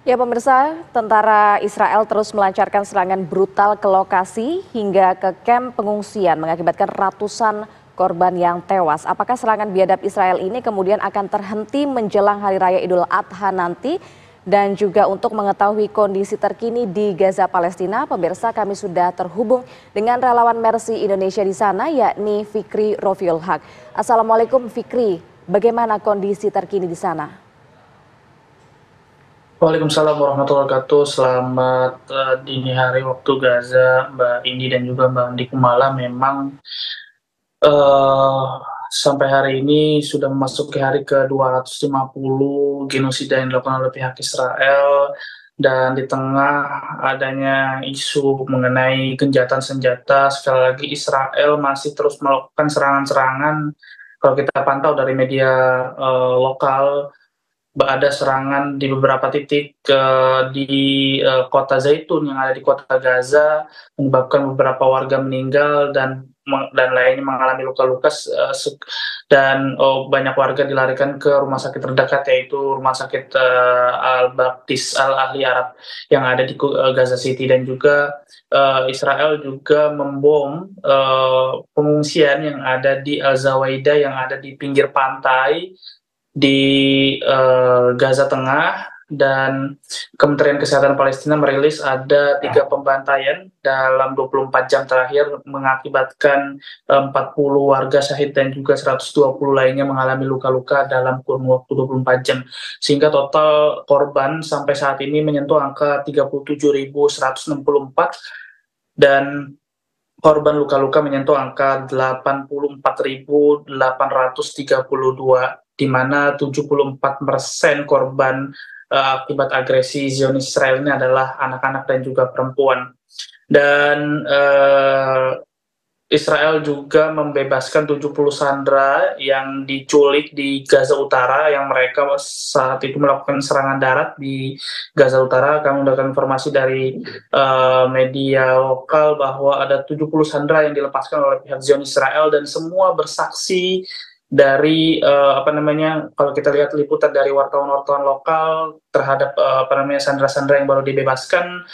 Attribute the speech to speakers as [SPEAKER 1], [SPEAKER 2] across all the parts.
[SPEAKER 1] Ya pemirsa, tentara Israel terus melancarkan serangan brutal ke lokasi hingga ke kamp pengungsian mengakibatkan ratusan korban yang tewas. Apakah serangan biadab Israel ini kemudian akan terhenti menjelang Hari Raya Idul Adha nanti? Dan juga untuk mengetahui kondisi terkini di Gaza Palestina, pemirsa kami sudah terhubung dengan relawan Mercy Indonesia di sana yakni Fikri Rofiul Haq. Assalamualaikum Fikri, bagaimana kondisi terkini di sana?
[SPEAKER 2] Waalaikumsalam warahmatullahi wabarakatuh. Selamat dini hari waktu Gaza, Mbak Indi dan juga Mbak Andi Kumala. Memang eh, sampai hari ini sudah memasuki hari ke-250 genosida yang dilakukan oleh pihak Israel, dan di tengah adanya isu mengenai gencatan senjata, sekali lagi Israel masih terus melakukan serangan-serangan. Kalau kita pantau dari media lokal, ada serangan di beberapa titik di kota Zaitun yang ada di kota Gaza, menyebabkan beberapa warga meninggal dan lainnya mengalami luka-luka, dan banyak warga dilarikan ke rumah sakit terdekat, yaitu rumah sakit Al-Baptis Al-Ahli Arab yang ada di Gaza City. Dan juga Israel juga membom pengungsian yang ada di Al-Zawaida yang ada di pinggir pantai di Gaza Tengah. Dan Kementerian Kesehatan Palestina merilis ada 3 pembantaian dalam 24 jam terakhir, mengakibatkan 40 warga syahid dan juga 120 lainnya mengalami luka-luka dalam kurun waktu 24 jam. Sehingga total korban sampai saat ini menyentuh angka 37.164, dan korban luka-luka menyentuh angka 84.832, di mana 74% korban akibat agresi Zionis Israel ini adalah anak-anak dan juga perempuan. Dan Israel juga membebaskan 70 sandera yang diculik di Gaza Utara, yang mereka saat itu melakukan serangan darat di Gaza Utara. Kami mendapatkan informasi dari media lokal bahwa ada 70 sandera yang dilepaskan oleh pihak Zionis Israel, dan semua bersaksi dari kalau kita lihat liputan dari wartawan-wartawan lokal terhadap sandera-sandera yang baru dibebaskan,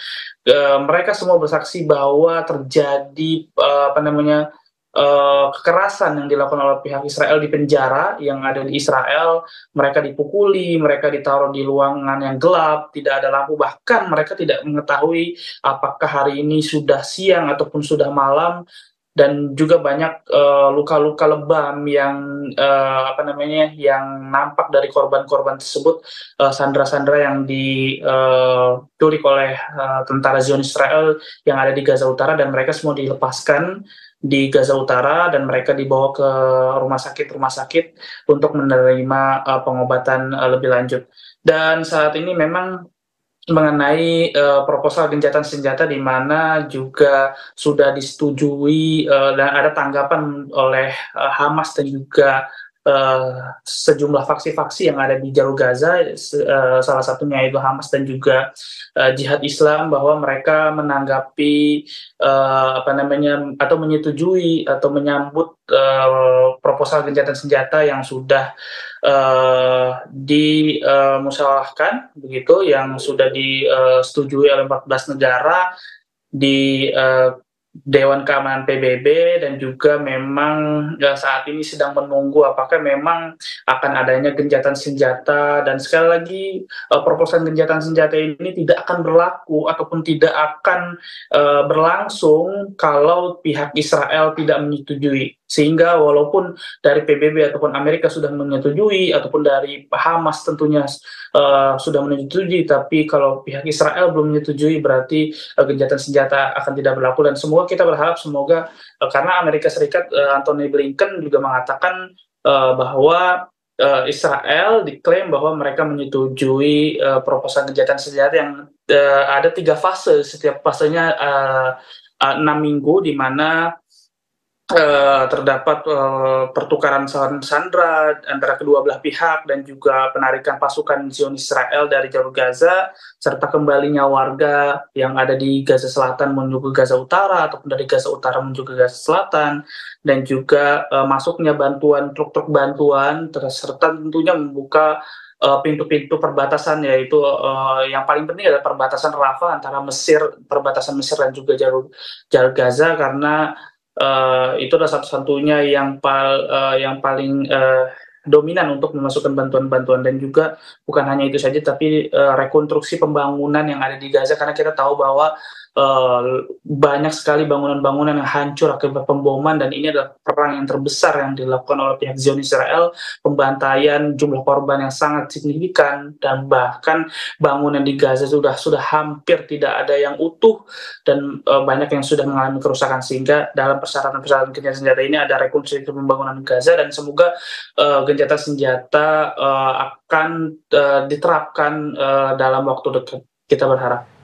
[SPEAKER 2] mereka semua bersaksi bahwa terjadi kekerasan yang dilakukan oleh pihak Israel di penjara yang ada di Israel. Mereka dipukuli, mereka ditaruh di ruangan yang gelap, tidak ada lampu, bahkan mereka tidak mengetahui apakah hari ini sudah siang ataupun sudah malam. Dan juga banyak luka-luka lebam yang yang nampak dari korban-korban tersebut, sandera-sandera yang diculik oleh tentara Zionis Israel yang ada di Gaza Utara, dan mereka semua dilepaskan di Gaza Utara dan mereka dibawa ke rumah sakit untuk menerima pengobatan lebih lanjut. Dan saat ini memang mengenai proposal gencatan senjata, di mana juga sudah disetujui dan ada tanggapan oleh Hamas dan juga sejumlah faksi-faksi yang ada di jalur Gaza, salah satunya yaitu Hamas dan juga Jihad Islam, bahwa mereka menanggapi atau menyetujui atau menyambut proposal gencatan senjata yang sudah dimusyawarahkan begitu, yang sudah disetujui oleh 14 negara di Dewan Keamanan PBB. Dan juga memang saat ini sedang menunggu apakah memang akan adanya gencatan senjata. Dan sekali lagi, proposal gencatan senjata ini tidak akan berlaku ataupun tidak akan berlangsung kalau pihak Israel tidak menyetujui. Sehingga walaupun dari PBB ataupun Amerika sudah menyetujui, ataupun dari Hamas tentunya sudah menyetujui, tapi kalau pihak Israel belum menyetujui, berarti gencatan senjata akan tidak berlaku. Dan semoga kita berharap, semoga karena Amerika Serikat, Anthony Blinken juga mengatakan bahwa Israel diklaim bahwa mereka menyetujui proposal gencatan senjata yang ada 3 fase, setiap fasenya 6 minggu, di mana terdapat pertukaran sandera antara kedua belah pihak, dan juga penarikan pasukan Zionis Israel dari jalur Gaza, serta kembalinya warga yang ada di Gaza Selatan menuju ke Gaza Utara, ataupun dari Gaza Utara menuju ke Gaza Selatan, dan juga masuknya bantuan, truk-truk bantuan, serta tentunya membuka pintu-pintu perbatasan, yaitu yang paling penting adalah perbatasan Rafah antara perbatasan Mesir dan juga jalur jalur Gaza, karena itu adalah satu-satunya yang paling dominan untuk memasukkan bantuan-bantuan. Dan juga bukan hanya itu saja, tapi rekonstruksi pembangunan yang ada di Gaza, karena kita tahu bahwa banyak sekali bangunan-bangunan yang hancur akibat pemboman, dan ini adalah perang yang terbesar yang dilakukan oleh pihak Zionis Israel, pembantaian, jumlah korban yang sangat signifikan, dan bahkan bangunan di Gaza sudah hampir tidak ada yang utuh, dan banyak yang sudah mengalami kerusakan. Sehingga dalam persyaratan-persyaratan gencatan senjata ini ada rekonstruksi pembangunan Gaza, dan semoga gencatan senjata akan diterapkan dalam waktu dekat. Kita berharap.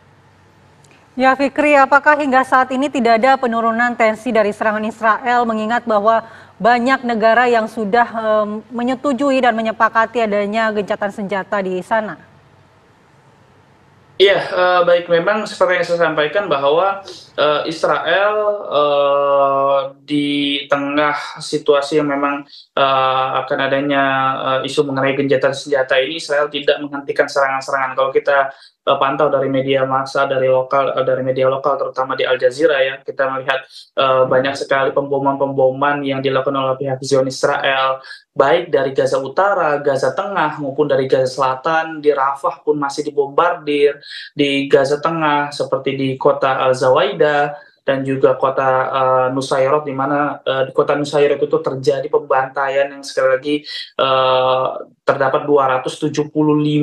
[SPEAKER 3] Ya Fikri, apakah hingga saat ini tidak ada penurunan tensi dari serangan Israel, mengingat bahwa banyak negara yang sudah menyetujui dan menyepakati adanya gencatan senjata di sana?
[SPEAKER 2] Iya, baik, memang seperti yang saya sampaikan bahwa Israel di tengah situasi yang memang akan adanya isu mengenai gencatan senjata ini, Israel tidak menghentikan serangan-serangan. Kalau kita pantau dari media massa, dari media lokal terutama di Al Jazeera, ya, kita melihat banyak sekali pemboman-pemboman yang dilakukan oleh pihak Zionis Israel, baik dari Gaza Utara, Gaza Tengah, maupun dari Gaza Selatan. Di Rafah pun masih dibombardir, di Gaza Tengah seperti di kota Al-Zawaida, dan juga kota Nusairot, di mana di kota Nusairot itu terjadi pembantaian yang sekali lagi terdapat 275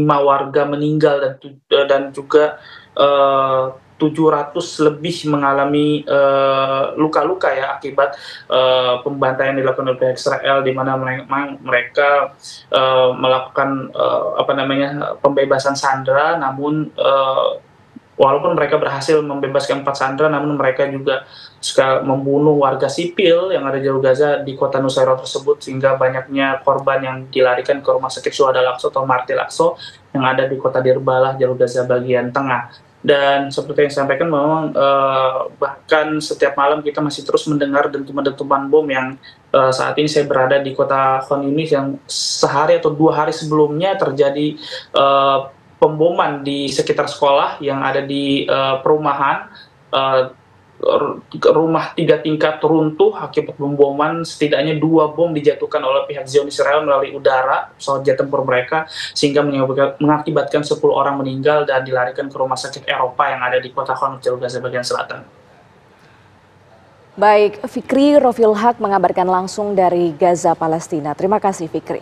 [SPEAKER 2] warga meninggal, dan juga 700 lebih mengalami luka-luka, ya, akibat pembantaian dilakukan oleh pihak Israel, di mana mereka melakukan pembebasan sandera. Namun walaupun mereka berhasil membebaskan 4 sandera, namun mereka juga membunuh warga sipil yang ada di jalur Gaza di kota Nusairot tersebut, sehingga banyaknya korban yang dilarikan ke rumah sakit Syuhada Al-Aqsa atau Martir Aqsa yang ada di kota Dirbalah, jalur Gaza bagian tengah. Dan seperti yang saya sampaikan, memang bahkan setiap malam kita masih terus mendengar dentuman-dentuman bom yang saat ini saya berada di kota Khan Yunis, yang sehari atau 2 hari sebelumnya terjadi pemboman di sekitar sekolah yang ada di perumahan. Rumah 3 tingkat runtuh akibat pemboman. Setidaknya 2 bom dijatuhkan oleh pihak Zionis Israel melalui udara, pesawat jet tempur mereka, sehingga mengakibatkan 10 orang meninggal dan dilarikan ke rumah sakit Eropa yang ada di kota Khan Yunis, jalur Gaza bagian selatan.
[SPEAKER 1] Baik, Fikri Rofiul Haq mengabarkan langsung dari Gaza, Palestina. Terima kasih, Fikri.